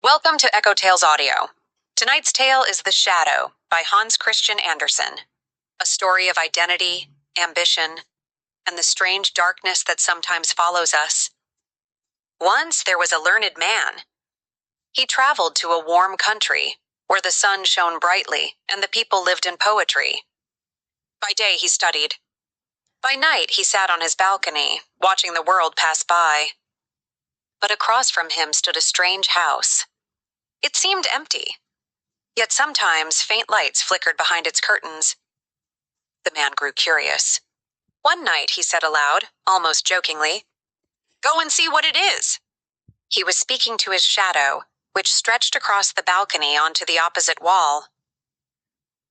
Welcome to EchoTales Audio. Tonight's tale is The Shadow by Hans Christian Andersen, a story of identity, ambition, and the strange darkness that sometimes follows us. Once there was a learned man. He traveled to a warm country where the sun shone brightly and the people lived in poetry. By day he studied. By night he sat on his balcony, watching the world pass by. But across from him stood a strange house. It seemed empty, yet sometimes faint lights flickered behind its curtains. The man grew curious. One night he said aloud, almost jokingly, "Go and see what it is." He was speaking to his shadow, which stretched across the balcony onto the opposite wall.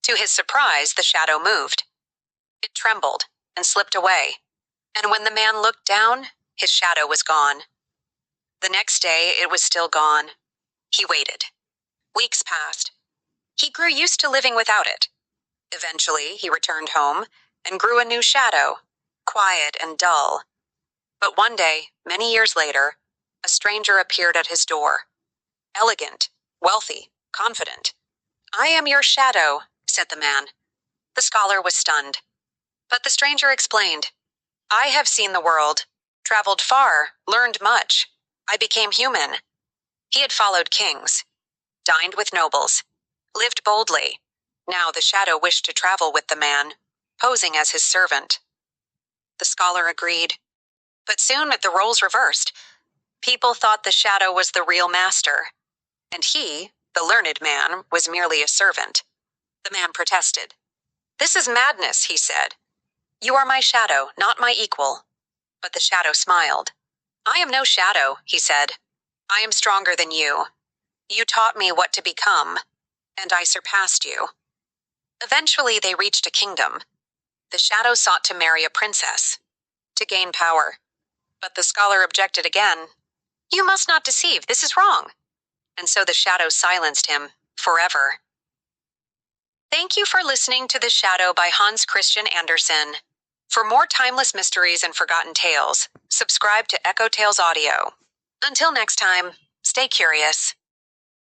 To his surprise, the shadow moved. It trembled and slipped away, and when the man looked down, his shadow was gone. The next day, it was still gone. He waited. Weeks passed. He grew used to living without it. Eventually, he returned home and grew a new shadow, quiet and dull. But one day, many years later, a stranger appeared at his door. Elegant, wealthy, confident. "I am your shadow," said the man. The scholar was stunned. But the stranger explained, "I have seen the world, traveled far, learned much. I became human." He had followed kings, dined with nobles, lived boldly. Now the shadow wished to travel with the man, posing as his servant. The scholar agreed. But soon the roles reversed. People thought the shadow was the real master, and he, the learned man, was merely a servant. The man protested. "This is madness," he said. "You are my shadow, not my equal." But the shadow smiled. "I am no shadow," he said. "I am stronger than you. You taught me what to become, and I surpassed you." Eventually, they reached a kingdom. The shadow sought to marry a princess, to gain power. But the scholar objected again. "You must not deceive, this is wrong." And so the shadow silenced him, forever. Thank you for listening to The Shadow by Hans Christian Andersen. For more timeless mysteries and forgotten tales, subscribe to EchoTales Audio. Until next time, stay curious.